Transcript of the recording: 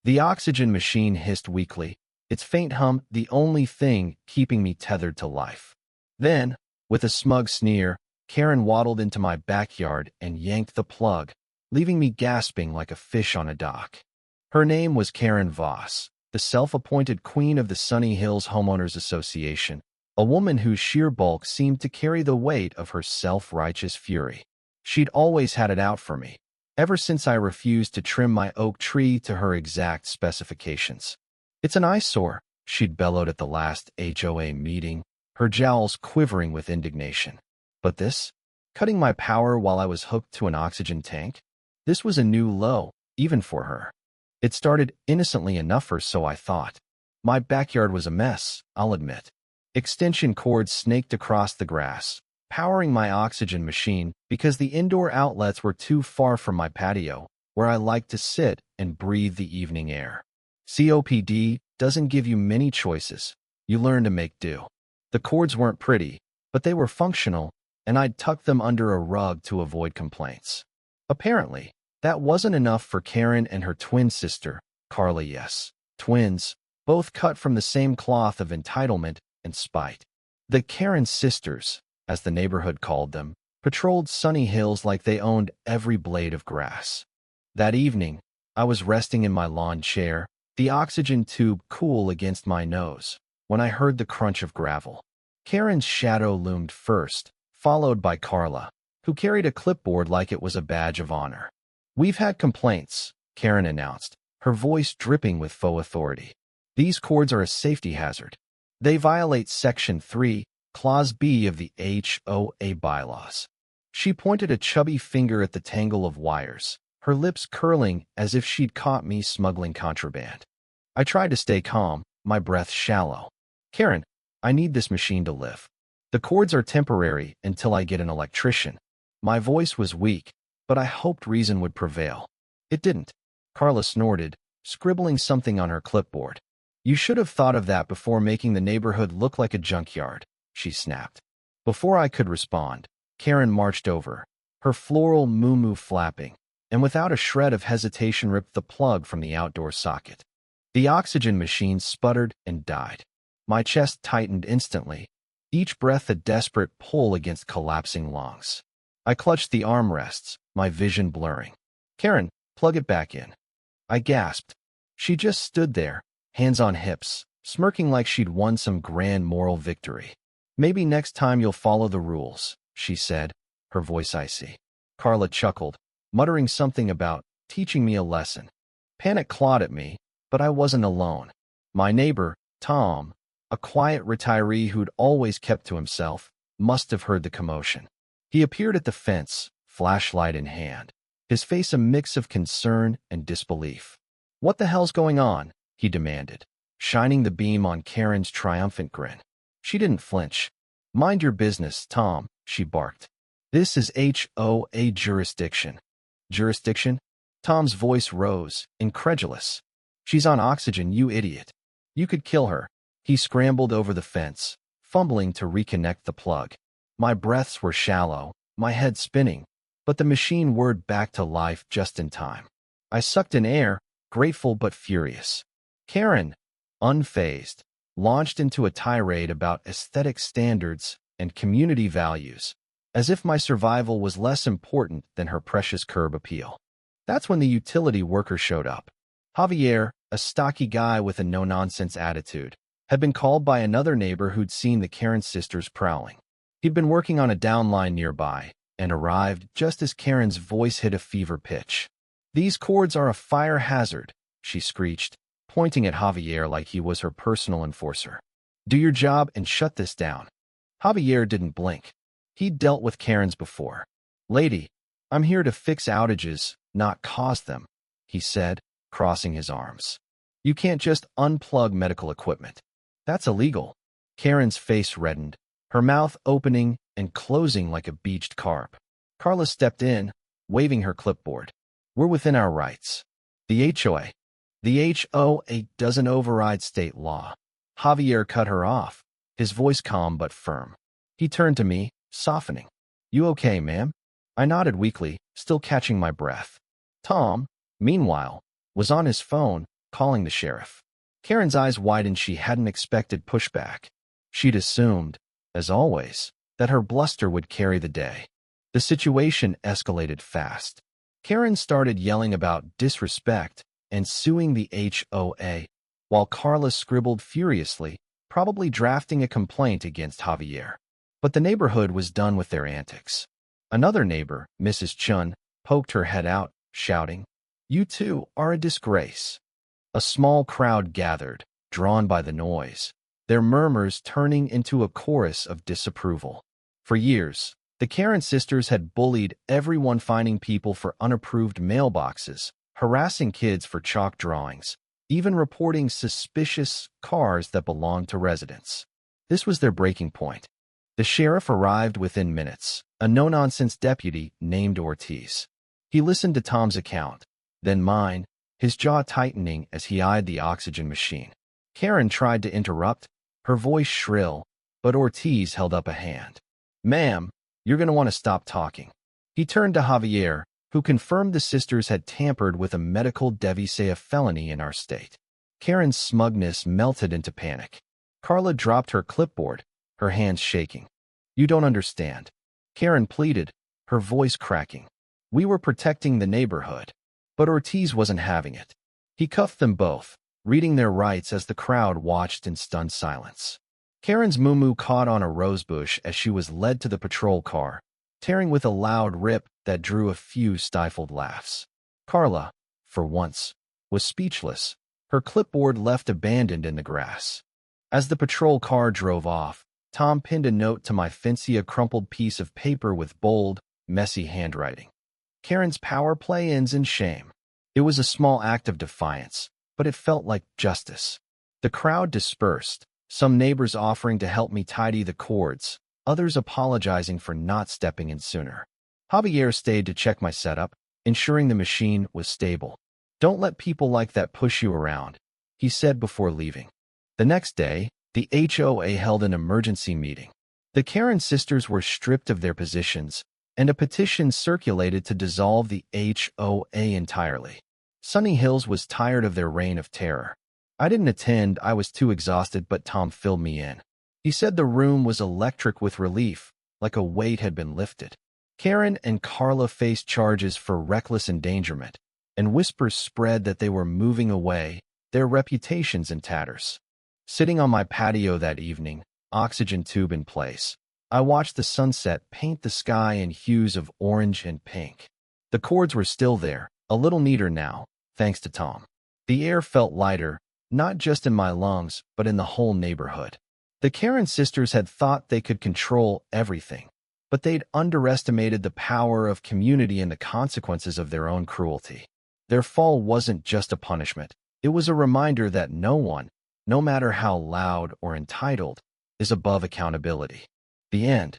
The oxygen machine hissed weakly, its faint hum the only thing keeping me tethered to life. Then, with a smug sneer, Karen waddled into my backyard and yanked the plug, leaving me gasping like a fish on a dock. Her name was Karen Voss, the self-appointed queen of the Sunny Hills Homeowners Association, a woman whose sheer bulk seemed to carry the weight of her self-righteous fury. She'd always had it out for me, ever since I refused to trim my oak tree to her exact specifications. "It's an eyesore," she'd bellowed at the last HOA meeting, her jowls quivering with indignation. But this? Cutting my power while I was hooked to an oxygen tank? This was a new low, even for her. It started innocently enough, or so I thought. My backyard was a mess, I'll admit. Extension cords snaked across the grass, powering my oxygen machine because the indoor outlets were too far from my patio, where I liked to sit and breathe the evening air. COPD doesn't give you many choices. You learn to make do. The cords weren't pretty, but they were functional, and I'd tucked them under a rug to avoid complaints. Apparently, that wasn't enough for Karen and her twin sister, Carla. Yes, twins, both cut from the same cloth of entitlement and spite. The Karen sisters, as the neighborhood called them, patrolled Sunny Hills like they owned every blade of grass. That evening, I was resting in my lawn chair, the oxygen tube cool against my nose, when I heard the crunch of gravel. Karen's shadow loomed first, followed by Carla, who carried a clipboard like it was a badge of honor. "We've had complaints," Karen announced, her voice dripping with faux authority. "These cords are a safety hazard. They violate Section 3, Clause B of the HOA bylaws." She pointed a chubby finger at the tangle of wires, her lips curling as if she'd caught me smuggling contraband. I tried to stay calm, my breath shallow. "Karen, I need this machine to live. The cords are temporary until I get an electrician." My voice was weak, but I hoped reason would prevail. It didn't. Carla snorted, scribbling something on her clipboard. "You should have thought of that before making the neighborhood look like a junkyard," she snapped. Before I could respond, Karen marched over, her floral moo-moo flapping, and without a shred of hesitation ripped the plug from the outdoor socket. The oxygen machine sputtered and died. My chest tightened instantly, each breath a desperate pull against collapsing lungs. I clutched the armrests, my vision blurring. "Karen, plug it back in." I gasped. She just stood there, hands on hips, smirking like she'd won some grand moral victory. "Maybe next time you'll follow the rules," she said, her voice icy. Carla chuckled, muttering something about teaching me a lesson. Panic clawed at me, but I wasn't alone. My neighbor, Tom, a quiet retiree who'd always kept to himself, must have heard the commotion. He appeared at the fence, flashlight in hand, his face a mix of concern and disbelief. "What the hell's going on?" he demanded, shining the beam on Karen's triumphant grin. She didn't flinch. "Mind your business, Tom," she barked. "This is HOA jurisdiction." "Jurisdiction?" Tom's voice rose, incredulous. "She's on oxygen, you idiot. You could kill her." He scrambled over the fence, fumbling to reconnect the plug. My breaths were shallow, my head spinning, but the machine whirred back to life just in time. I sucked in air, grateful but furious. Karen, unfazed, launched into a tirade about aesthetic standards and community values, as if my survival was less important than her precious curb appeal. That's when the utility worker showed up. Javier, a stocky guy with a no-nonsense attitude, had been called by another neighbor who'd seen the Karen sisters prowling. He'd been working on a downline nearby and arrived just as Karen's voice hit a fever pitch. "These cords are a fire hazard," she screeched, pointing at Javier like he was her personal enforcer. "Do your job and shut this down." Javier didn't blink. He'd dealt with Karens before. "Lady, I'm here to fix outages, not cause them," he said, crossing his arms. "You can't just unplug medical equipment. That's illegal." Karen's face reddened, her mouth opening and closing like a beached carp. Carla stepped in, waving her clipboard. "We're within our rights. The HOA. The HOA doesn't override state law." Javier cut her off, his voice calm but firm. He turned to me, softening. "You okay, ma'am?" I nodded weakly, still catching my breath. Tom, meanwhile, was on his phone, calling the sheriff. Karen's eyes widened. She hadn't expected pushback. She'd assumed, as always, that her bluster would carry the day. The situation escalated fast. Karen started yelling about disrespect and suing the HOA, while Carla scribbled furiously, probably drafting a complaint against Javier. But the neighborhood was done with their antics. Another neighbor, Mrs. Chun, poked her head out, shouting, "You two are a disgrace." A small crowd gathered, drawn by the noise, their murmurs turning into a chorus of disapproval. For years, the Karen sisters had bullied everyone, finding people for unapproved mailboxes, harassing kids for chalk drawings, even reporting suspicious cars that belonged to residents. This was their breaking point. The sheriff arrived within minutes, a no-nonsense deputy named Ortiz. He listened to Tom's account, then mine, his jaw tightening as he eyed the oxygen machine. Karen tried to interrupt, her voice shrill, but Ortiz held up a hand. "Ma'am, you're going to want to stop talking." He turned to Javier, who confirmed the sisters had tampered with a medical devise felony in our state. Karen's smugness melted into panic. Carla dropped her clipboard, her hands shaking. "You don't understand," Karen pleaded, her voice cracking. "We were protecting the neighborhood." But Ortiz wasn't having it. He cuffed them both, reading their rights as the crowd watched in stunned silence. Karen's muumuu caught on a rosebush as she was led to the patrol car, tearing with a loud rip that drew a few stifled laughs. Carla, for once, was speechless, her clipboard left abandoned in the grass. As the patrol car drove off, Tom pinned a note to my fancy, a crumpled piece of paper with bold, messy handwriting. "Karen's power play ends in shame." It was a small act of defiance, but it felt like justice. The crowd dispersed, some neighbors offering to help me tidy the cords, others apologizing for not stepping in sooner. Javier stayed to check my setup, ensuring the machine was stable. "Don't let people like that push you around," he said before leaving. The next day, the HOA held an emergency meeting. The Karen sisters were stripped of their positions, and a petition circulated to dissolve the HOA entirely. Sunny Hills was tired of their reign of terror. I didn't attend, I was too exhausted, but Tom filled me in. He said the room was electric with relief, like a weight had been lifted. Karen and Carla faced charges for reckless endangerment, and whispers spread that they were moving away, their reputations in tatters. Sitting on my patio that evening, oxygen tube in place, I watched the sunset paint the sky in hues of orange and pink. The cords were still there, a little neater now, thanks to Tom. The air felt lighter, not just in my lungs, but in the whole neighborhood. The Karen sisters had thought they could control everything, but they'd underestimated the power of community and the consequences of their own cruelty. Their fall wasn't just a punishment, it was a reminder that no one, no matter how loud or entitled, is above accountability. The end.